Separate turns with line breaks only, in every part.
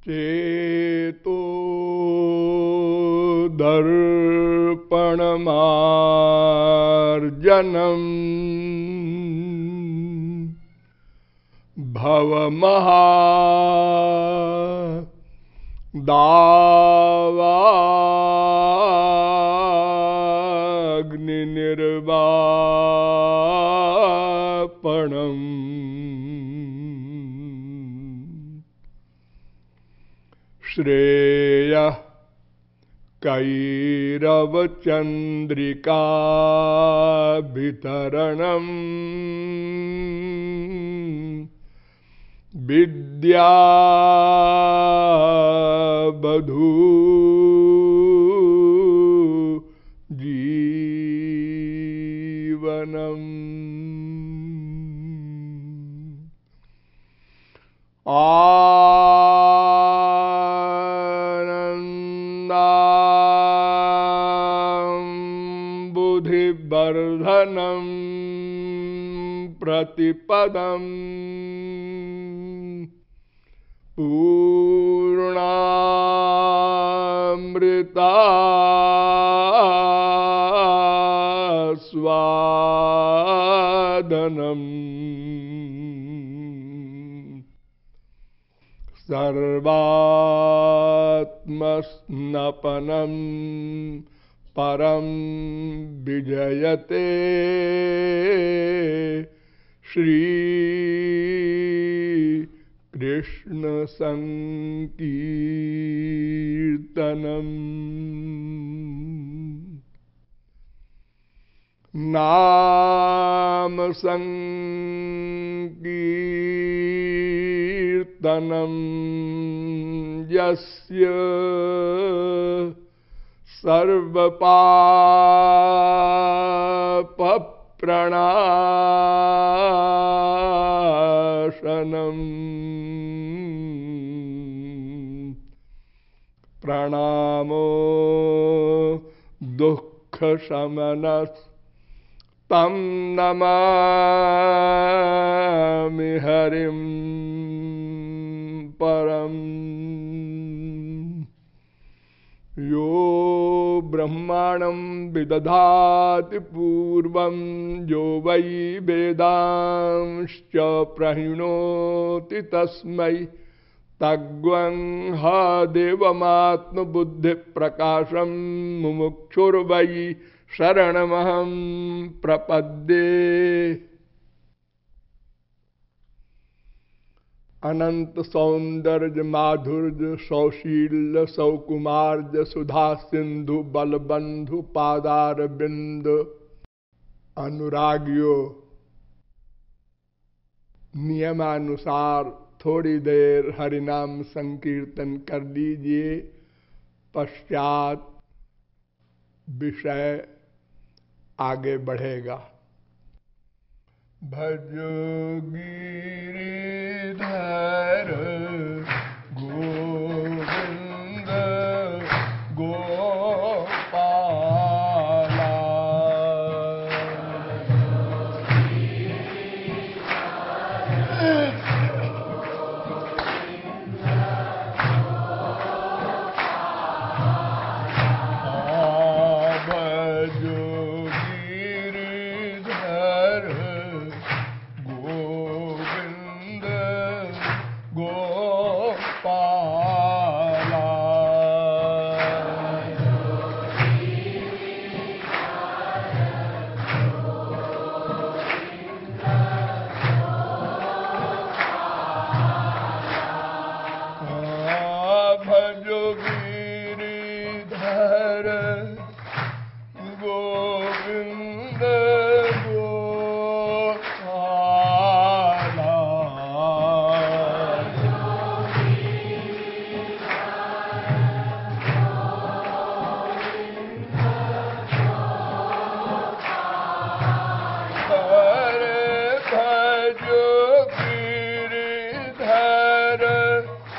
चेतो दर्पणमार्जनम् भवमहा दावाग्निर्वापणम् श्रेयः कैरवचन्द्रिका वितरणम् विद्या बधू जीवनम् बुद्धिवर्धनम् प्रतिपदम् पूर्णामृतास्वादनम् सर्वात्मस्नपनम् परम विजयते श्री कृष्ण संकीर्तनम् नाम संकीर्तनम् यस्य सर्वपापप्रणाशनम् प्रणामो दुःखशमनस्तं नमामि हरिं परम्। यो ब्रह्माणं विदधाति पूर्वं यो वै वेदांश्च प्रहिणोति तस्मै तग्वं ह देवमात्मबुद्धिप्रकाशं मुमुक्षुर्वै शरणमहं प्रपद्ये। अनंत सौंदर्य माधुर्य सौशील्य सौकुमार्य सुधा सिंधु बलबंधु पादार बिंद अनुरागियों, नियमानुसार थोड़ी देर हरिनाम संकीर्तन कर लीजिए। पश्चात विषय आगे बढ़ेगा। भजो गिरिधर गोविंद गोपाला। भजो गिरिधर गोविंद गोपाला। भजो गिरिधर गोविंद गोपाला। हरे भजो गिरिधर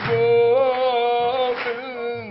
गोविंद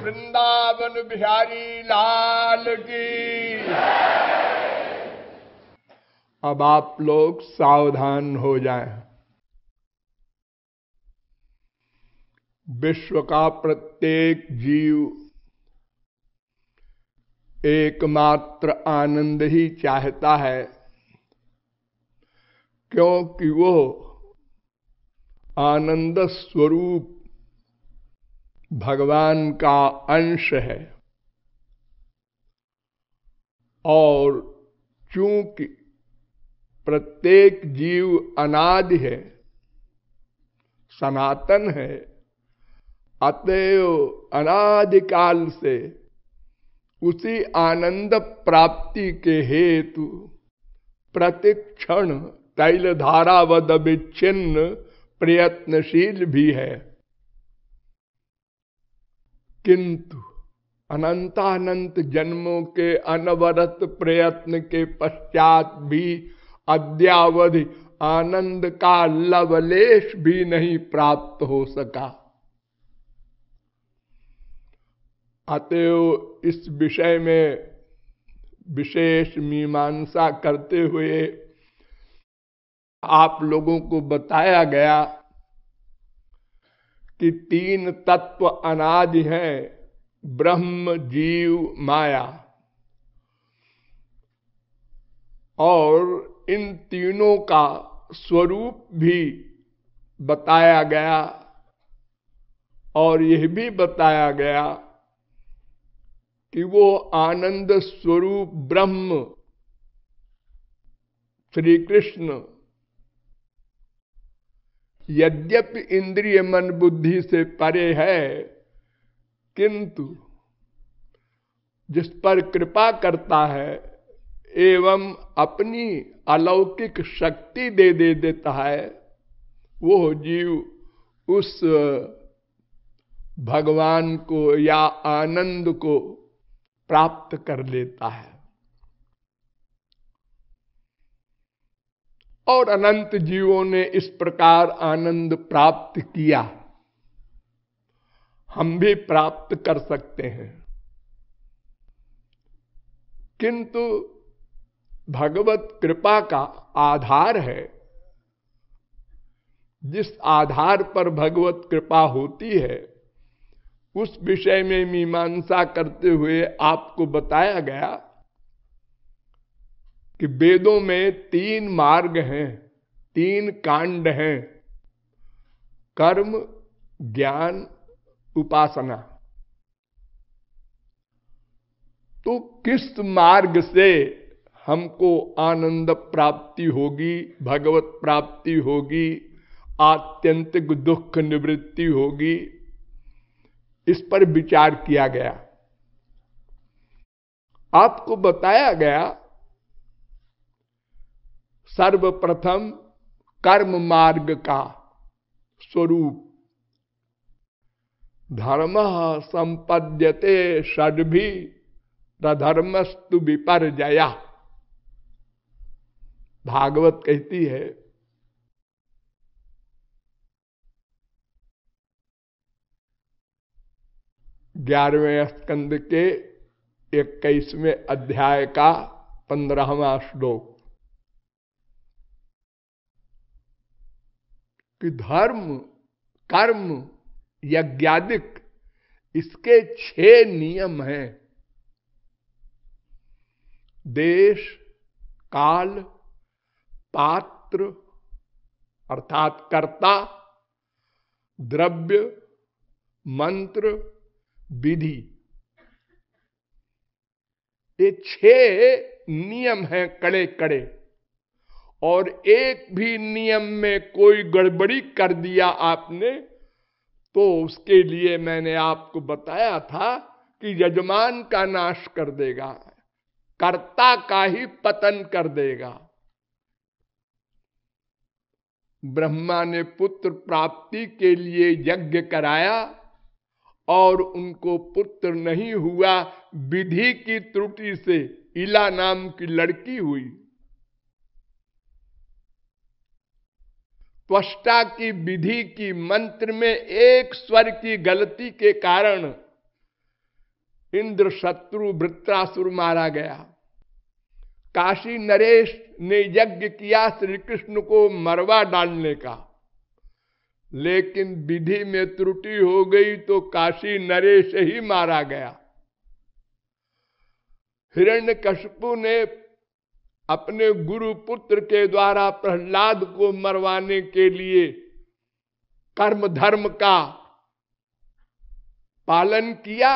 वृंदावन बिहारी लाल की। अब आप लोग सावधान हो जाएं। विश्व का प्रत्येक जीव एकमात्र आनंद ही चाहता है, क्योंकि वो आनंद स्वरूप भगवान का अंश है। और चूंकि प्रत्येक जीव अनादि है, सनातन है, अतएव अनादिकाल से उसी आनंद प्राप्ति के हेतु प्रतिक्षण तैल धारावद विच्छिन्न प्रयत्नशील भी है। किंतु अनंतानंत जन्मों के अनवरत प्रयत्न के पश्चात भी अद्यावधि आनंद का लवलेश भी नहीं प्राप्त हो सका। अतएव इस विषय में विशेष मीमांसा करते हुए आप लोगों को बताया गया कि तीन तत्व अनादि हैं, ब्रह्म, जीव, माया। और इन तीनों का स्वरूप भी बताया गया और यह भी बताया गया कि वो आनंद स्वरूप ब्रह्म श्री कृष्ण यद्यपि इंद्रिय मन बुद्धि से परे है, किंतु जिस पर कृपा करता है एवं अपनी अलौकिक शक्ति दे देता है, वो जीव उस भगवान को या आनंद को प्राप्त कर लेता है। और अनंत जीवों ने इस प्रकार आनंद प्राप्त किया, हम भी प्राप्त कर सकते हैं। किंतु भगवत कृपा का आधार है, जिस आधार पर भगवत कृपा होती है उस विषय में मीमांसा करते हुए आपको बताया गया कि वेदों में तीन मार्ग हैं, तीन कांड हैं, कर्म, ज्ञान, उपासना। तो किस मार्ग से हमको आनंद प्राप्ति होगी, भगवत प्राप्ति होगी, आत्यंतिक दुख निवृत्ति होगी, इस पर विचार किया गया। आपको बताया गया सर्वप्रथम कर्म मार्ग का स्वरूप। धर्म संपद्यते षड्भी धर्मस्तु विपर्जया, भागवत कहती है। ग्यारहवें स्कंद के 21वें अध्याय का 15वां श्लोक कि धर्म, कर्म, यज्ञादिक इसके 6 नियम हैं। देश, काल, पात्र अर्थात कर्ता, द्रव्य, मंत्र, विधि, ये 6 नियम हैं कड़े कड़े। और एक भी नियम में कोई गड़बड़ी कर दिया आपने तो उसके लिए मैंने आपको बताया था कि यजमान का नाश कर देगा, कर्ता का ही पतन कर देगा। ब्रह्मा ने पुत्र प्राप्ति के लिए यज्ञ कराया और उनको पुत्र नहीं हुआ, विधि की त्रुटि से इला नाम की लड़की हुई। त्वष्टा की विधि की मंत्र में एक स्वर की गलती के कारण इंद्र शत्रु वृत्रासुर मारा गया। काशी नरेश ने यज्ञ किया श्री कृष्ण को मरवा डालने का, लेकिन विधि में त्रुटि हो गई तो काशी नरेश ही मारा गया। हिरण्यकशिपु ने अपने गुरु पुत्र के द्वारा प्रहलाद को मरवाने के लिए कर्म धर्म का पालन किया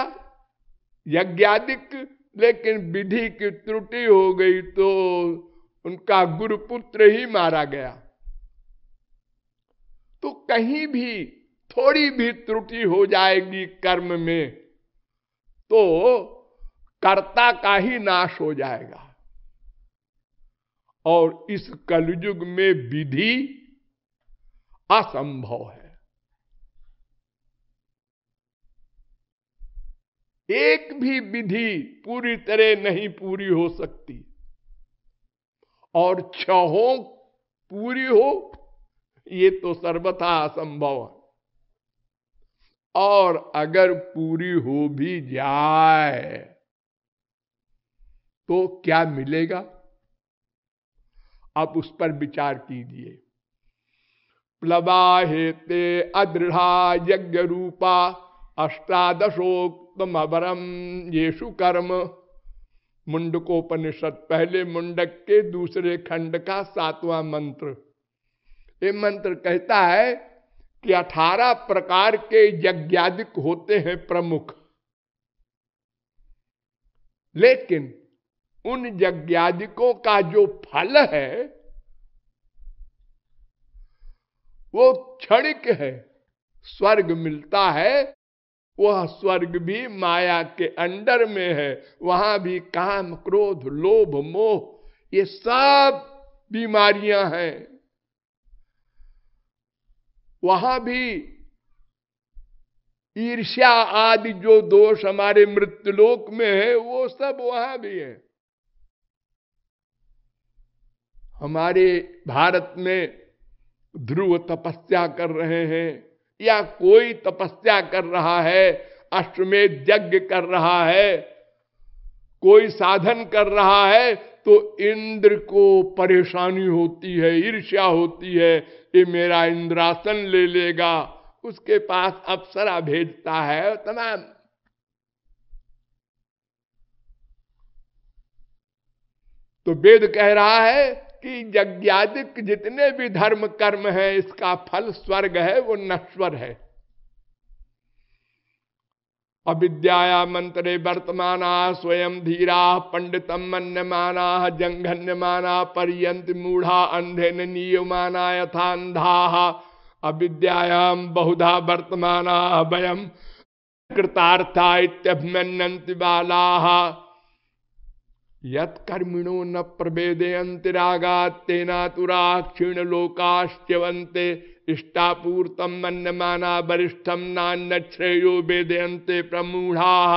यज्ञादिक, लेकिन विधि की त्रुटि हो गई तो उनका गुरुपुत्र ही मारा गया। तो कहीं भी थोड़ी भी त्रुटि हो जाएगी कर्म में तो कर्ता का ही नाश हो जाएगा। और इस कलयुग में विधि असंभव है। एक भी विधि पूरी तरह नहीं पूरी हो सकती, और छहों पूरी हो ये तो सर्वथा असंभव है। और अगर पूरी हो भी जाए तो क्या मिलेगा, आप उस पर विचार कीजिए। प्लवाहेते अदृढ़ा यज्ञ रूपा अष्टादशोक्तम अवरम येषु कर्म। मुंडकोपनिषद पहले मुंडक के दूसरे खंड का 7वां मंत्र। ये मंत्र कहता है कि 18 प्रकार के यज्ञादिक होते हैं प्रमुख, लेकिन उन यज्ञादिकों का जो फल है वो क्षणिक है। स्वर्ग मिलता है, वह स्वर्ग भी माया के अंडर में है। वहां भी काम क्रोध लोभ मोह ये सब बीमारियां हैं। वहां भी ईर्ष्या आदि जो दोष हमारे मृत्युलोक में है वो सब वहां भी है। हमारे भारत में ध्रुव तपस्या कर रहे हैं या कोई तपस्या कर रहा है, अश्वमेध यज्ञ कर रहा है, कोई साधन कर रहा है, तो इंद्र को परेशानी होती है, ईर्ष्या होती है, ये मेरा इंद्रासन ले लेगा। उसके पास अप्सरा भेजता है तमाम। तो वेद कह रहा है कि यज्ञादिक जितने भी धर्म कर्म है इसका फल स्वर्ग है, वो नश्वर है। अविद्याया मंत्रे वर्तमाना स्वयं धीरा पंडितम मन्यमाना जंघन्यमाना पर्यंत मूढ़ा अंधेन नीयमाना यथांधा। अविद्यायाम बहुधा वर्तमाना वयम कृतार्था इत्यभिमन्यन्ति बालाः यत् कर्मिणो न प्रवेदयन्ति रागात् तेनातुरा क्षीण लोकाश्च्यवन्ते इष्टापूर्तम मन्यमाना वरिष्ठम नान्यश्रेयो वेदयन्ते प्रमूढ़ाः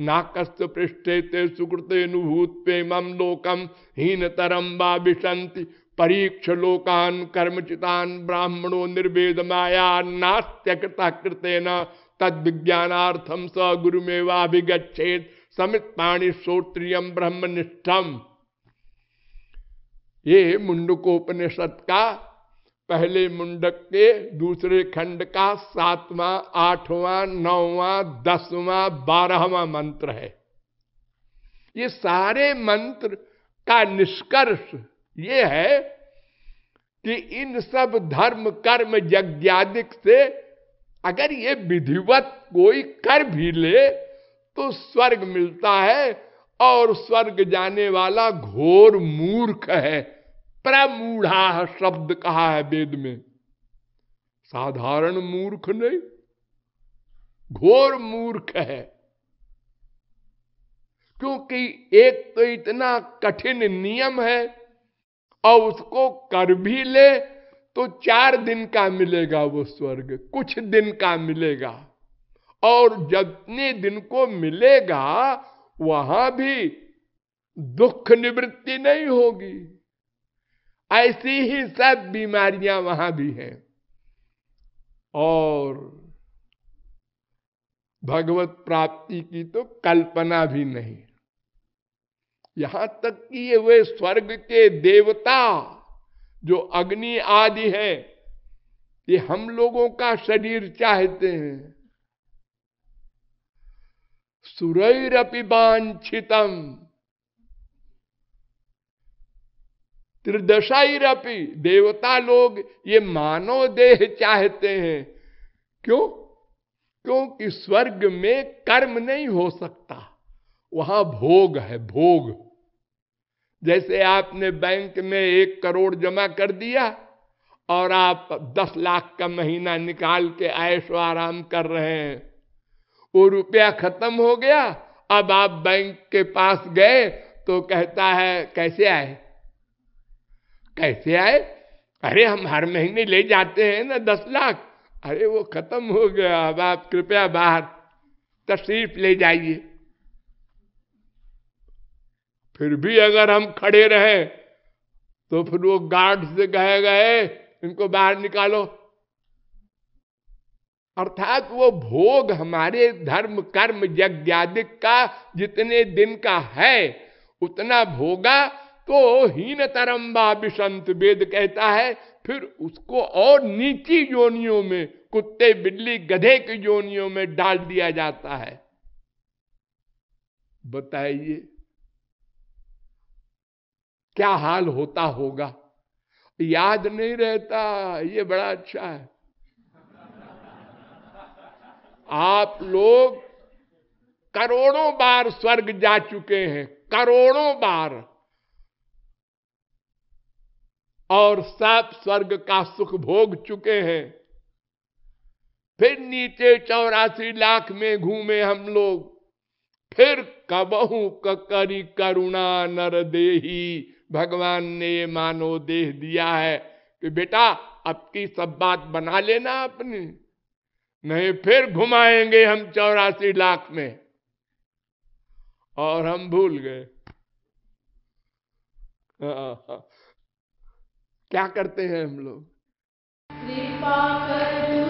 नाकस्य पृष्ठे ते सुकृतेनुभूत्वे मम लोकम हीनतरम वा विशन्ति परीक्ष लोकान् कर्मचितान् ब्राह्मणो निर्वेद माया नास्त्यकृतः कृतेन तद विज्ञानार्थम स गुरुमेवाभिगच्छेत् समित पाणी श्रोत्रियम ब्रह्मनिष्ठम। ये मुंडकोपनिषद का पहले मुंडक के दूसरे खंड का 7वां 8वां 9वां 10वां 12वां मंत्र है। ये सारे मंत्र का निष्कर्ष ये है कि इन सब धर्म कर्म यज्ञादिक से अगर ये विधिवत कोई कर भी ले तो स्वर्ग मिलता है, और स्वर्ग जाने वाला घोर मूर्ख है। प्रमूढ़ा शब्द कहा है वेद में, साधारण मूर्ख नहीं, घोर मूर्ख है। क्योंकि एक तो इतना कठिन नियम है और उसको कर भी ले तो 4 दिन का मिलेगा वो स्वर्ग, कुछ दिन का मिलेगा, और जितने दिन को मिलेगा वहां भी दुख निवृत्ति नहीं होगी। ऐसी ही सब बीमारियां वहां भी हैं। और भगवत प्राप्ति की तो कल्पना भी नहीं। यहां तक कि ये वे स्वर्ग के देवता जो अग्नि आदि है, ये हम लोगों का शरीर चाहते हैं। सुरैरपि वांछितम त्रिदशाइरपि, देवता लोग ये मानव देह चाहते हैं। क्यों? क्योंकि स्वर्ग में कर्म नहीं हो सकता, वहां भोग है, भोग। जैसे आपने बैंक में 1 करोड़ जमा कर दिया और आप 10 लाख का महीना निकाल के ऐशो आराम कर रहे हैं, वो रुपया खत्म हो गया। अब आप बैंक के पास गए तो कहता है कैसे आए, कैसे आए? अरे हम हर महीने ले जाते हैं ना 10 लाख। अरे वो खत्म हो गया, अब आप कृपया बाहर तशरीफ ले जाइए। फिर भी अगर हम खड़े रहे तो फिर वो गार्ड से कहेगा इनको बाहर निकालो। अर्थात वो भोग हमारे धर्म कर्म यज्ञादिक का जितने दिन का है उतना भोगा तो हीनतरम वा विशंत, वेद कहता है। फिर उसको और नीची योनियों में, कुत्ते बिल्ली गधे की योनियों में डाल दिया जाता है। बताइए क्या हाल होता होगा? याद नहीं रहता, ये बड़ा अच्छा है। आप लोग करोड़ों बार स्वर्ग जा चुके हैं, करोड़ों बार, और सब स्वर्ग का सुख भोग चुके हैं। फिर नीचे 84 लाख में घूमे हम लोग। फिर कबहू करी करुणा नर देही, भगवान ने मानव देह दिया है कि बेटा अब की सब बात बना लेना अपनी, नहीं फिर घुमाएंगे हम 84 लाख में। और हम भूल गए। क्या करते हैं हम लोग? कृपा कर